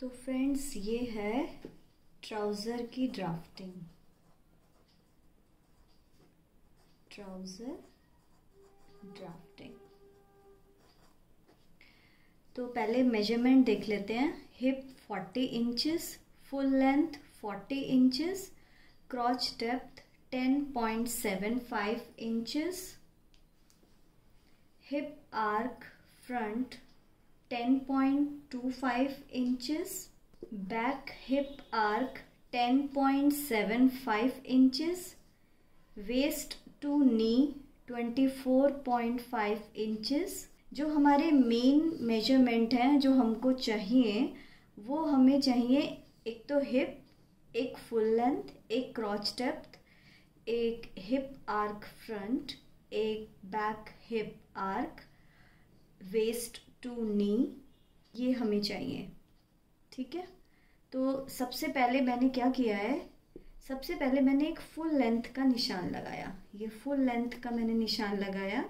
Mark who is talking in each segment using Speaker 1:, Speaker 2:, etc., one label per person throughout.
Speaker 1: तो फ्रेंड्स ये है ट्राउज़र की ड्राफ्टिंग। Trouser drafting. तो पहले मेजरमेंट देख लेते हैं। Hip 40 inches, full length 40 inches, क्रॉच depth 10.75 inches, hip arc front 10.25 inches, back hip arc 10.75 inches, waist to knee 24.5 inches। जो हमारे मेन मेजरमेंट हैं जो हमको चाहिए वो हमें चाहिए, एक तो हिप, एक फुल लेंथ, एक क्रॉच डेप्थ, एक हिप आर्क फ्रंट, एक back hip arc, waist to knee, ये हमें चाहिए। ठीक है, तो सबसे पहले मैंने क्या किया है, सबसे पहले मैंने एक फुल लेंथ का निशान लगाया। ये फुल लेंथ का मैंने निशान लगाया,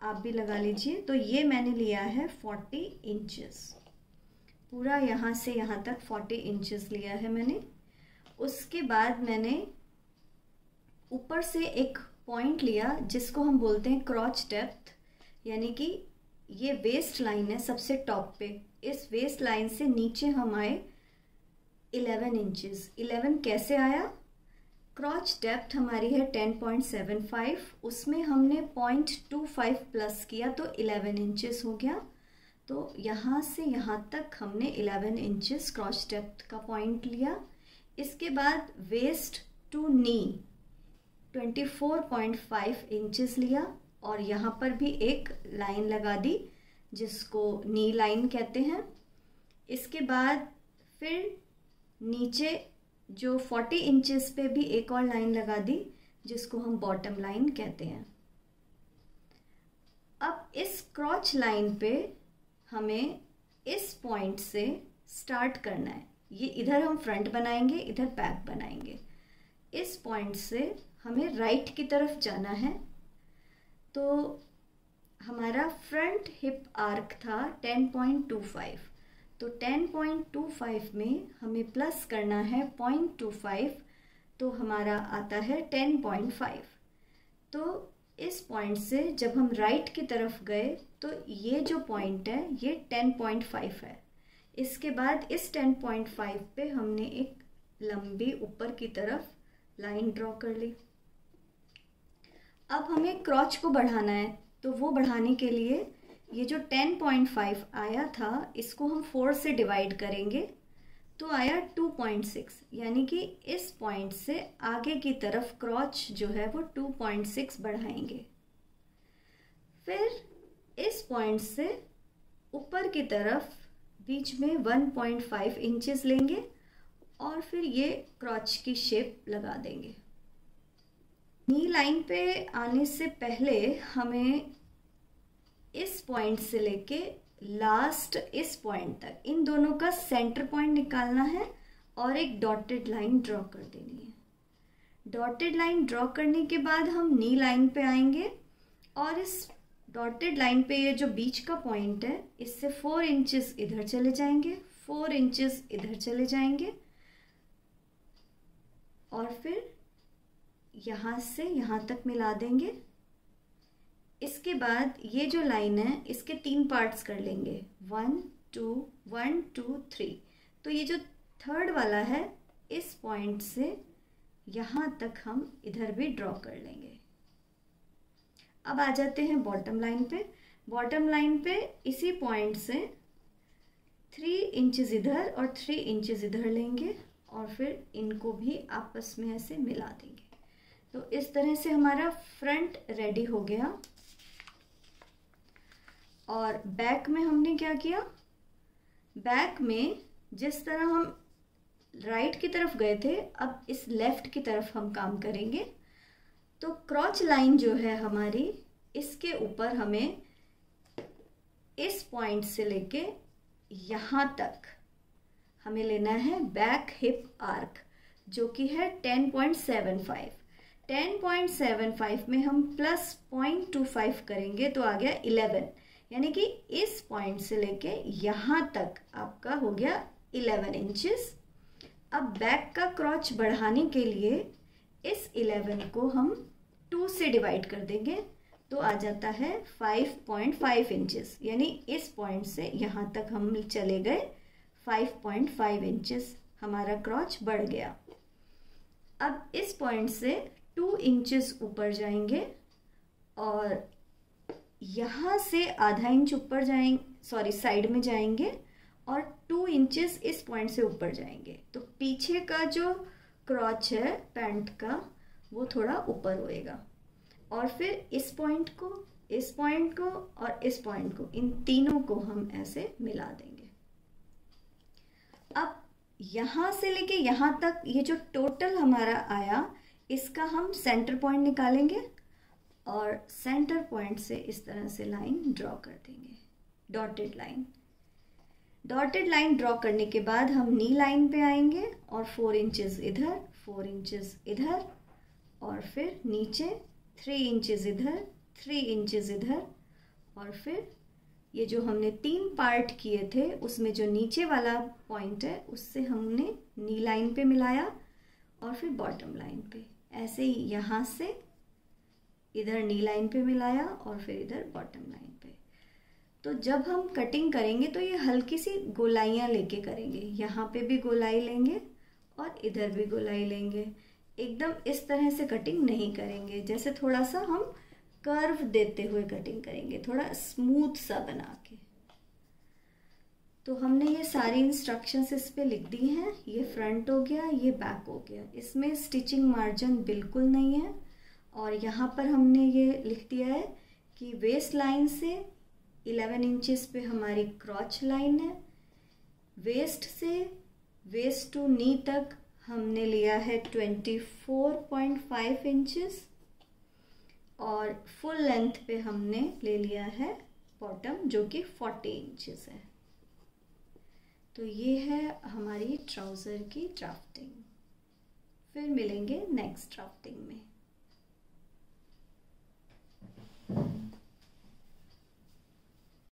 Speaker 1: आप भी लगा लीजिए। तो ये मैंने लिया है 40 इंचेस, पूरा यहाँ से यहाँ तक 40 इंचेस लिया है मैंने। उसके बाद मैंने ऊपर से एक पॉइंट लिया जिसको हम बोलते हैं क्रॉच डेप्थ, यानी कि ये वेस्ट लाइन है सबसे टॉप पे। इस वेस्ट लाइन से नीचे हम आए 11 इंचेस। 11 कैसे आया? क्रॉच डेप्थ हमारी है 10.75, उसमें हमने 0.25 प्लस किया तो 11 इंचेस हो गया। तो यहाँ से यहाँ तक हमने 11 इंचेस क्रॉच डेप्थ का पॉइंट लिया। इसके बाद वेस्ट टू नी 24.5 इंचेस लिया और यहाँ पर भी एक लाइन लगा दी जिसको नी लाइन कहते हैं। इसके बाद फिर नीचे जो 40 इंचेस पे भी एक और लाइन लगा दी जिसको हम बॉटम लाइन कहते हैं। अब इस क्रॉच लाइन पे हमें इस पॉइंट से स्टार्ट करना है। ये इधर हम फ्रंट बनाएंगे, इधर बैक बनाएंगे। इस पॉइंट से हमें राइट की तरफ जाना है। तो हमारा फ्रंट हिप आर्क था 10.25, तो 10.25 में हमें प्लस करना है 0.25, तो हमारा आता है 10.5। तो इस पॉइंट से जब हम राइट की तरफ गए तो ये जो पॉइंट है ये 10.5 है। इसके बाद इस 10.5 पे हमने एक लंबी ऊपर की तरफ लाइन ड्रॉ कर ली। अब हमें क्रॉच को बढ़ाना है, तो वो बढ़ाने के लिए ये जो 10.5 आया था इसको हम 4 से डिवाइड करेंगे तो आया 2.6, यानी कि इस पॉइंट से आगे की तरफ क्रॉच जो है वो 2.6 बढ़ाएंगे। फिर इस पॉइंट से ऊपर की तरफ बीच में 1.5 इंचेस लेंगे और फिर ये क्रॉच की शेप लगा देंगे। नी लाइन पे आने से पहले हमें इस पॉइंट से लेके लास्ट इस पॉइंट तक इन दोनों का सेंटर पॉइंट निकालना है और एक डॉटेड लाइन ड्रॉ कर देनी है। डॉटेड लाइन ड्रॉ करने के बाद हम नी लाइन पे आएंगे और इस डॉटेड लाइन पे ये जो बीच का पॉइंट है इससे 4 इंचेस इधर चले जाएंगे, 4 इंचेस इधर चले जाएंगे और फिर यहाँ से यहाँ तक मिला देंगे। इसके बाद ये जो लाइन है इसके 3 पार्ट्स कर लेंगे, 1 2 3। तो ये जो थर्ड वाला है इस पॉइंट से यहाँ तक हम इधर भी ड्रॉ कर लेंगे। अब आ जाते हैं बॉटम लाइन पे। बॉटम लाइन पे इसी पॉइंट से 3 इंचेस इधर और 3 इंचेस इधर लेंगे और फिर इनको भी आपस में ऐसे मिला देंगे। तो इस तरह से हमारा फ्रंट रेडी हो गया। और बैक में हमने क्या किया, बैक में जिस तरह हम राइट की तरफ गए थे अब इस लेफ्ट की तरफ हम काम करेंगे। तो क्रॉच लाइन जो है हमारी इसके ऊपर हमें इस पॉइंट से लेके यहाँ तक हमें लेना है बैक हिप आर्क जो कि है 10.75। 10.75 में हम प्लस 0.25 करेंगे तो आ गया 11, यानी कि इस पॉइंट से लेके यहाँ तक आपका हो गया 11 इंचेस। अब बैक का क्रॉच बढ़ाने के लिए इस 11 को हम 2 से डिवाइड कर देंगे, तो आ जाता है 5.5 इंचेस, यानी इस पॉइंट से यहाँ तक हम चले गए 5.5 इंचेस, हमारा क्रॉच बढ़ गया। अब इस पॉइंट से 2 इंचेस ऊपर जाएंगे और यहाँ से आधा इंच ऊपर जाएंगे, सॉरी साइड में जाएंगे और 2 इंचेस इस पॉइंट से ऊपर जाएंगे, तो पीछे का जो क्रॉच है पैंट का वो थोड़ा ऊपर होएगा। और फिर इस पॉइंट को, इस पॉइंट को और इस पॉइंट को, इन तीनों को हम ऐसे मिला देंगे। अब यहाँ से लेके यहाँ तक ये जो टोटल हमारा आया, इसका हम सेंटर पॉइंट निकालेंगे और सेंटर पॉइंट से इस तरह से लाइन ड्रॉ कर देंगे, dotted line. Dotted line draw करने के बाद हम नी लाइन पे आएंगे और 4 इंचेस इधर, 4 इंचेस इधर और फिर नीचे 3 इंचेस इधर, 3 इंचेस इधर और फिर ये जो हमने 3 पार्ट किए थे उसमें जो नीचे वाला पॉइंट है उससे हमने नी लाइन पे मिलाया और फिर बॉटम लाइन पे, ऐसे ही यहाँ से इधर नी लाइन पे मिलाया और फिर इधर बॉटम लाइन पे। तो जब हम कटिंग करेंगे तो ये हल्की सी गोलाइयाँ लेके करेंगे, यहाँ पे भी गोलाई लेंगे और इधर भी गोलाई लेंगे। एकदम इस तरह से कटिंग नहीं करेंगे, जैसे थोड़ा सा हम कर्व देते हुए कटिंग करेंगे, थोड़ा स्मूथ सा बना के। तो हमने ये सारी इंस्ट्रक्शंस इस पे लिख दी हैं। ये फ्रंट हो गया, ये बैक हो गया, इसमें स्टिचिंग मार्जिन बिल्कुल नहीं है। और यहाँ पर हमने ये लिख दिया है कि वेस्ट लाइन से 11 इंचेस पे हमारी क्रॉच लाइन है, वेस्ट से वेस्ट टू नी तक हमने लिया है 24.5 इंचेस और फुल लेंथ पे हमने ले लिया है बॉटम जो कि 40 इंचेस है। तो ये है हमारी ट्राउज़र की ड्राफ्टिंग। फिर मिलेंगे नेक्स्ट ड्राफ्टिंग में।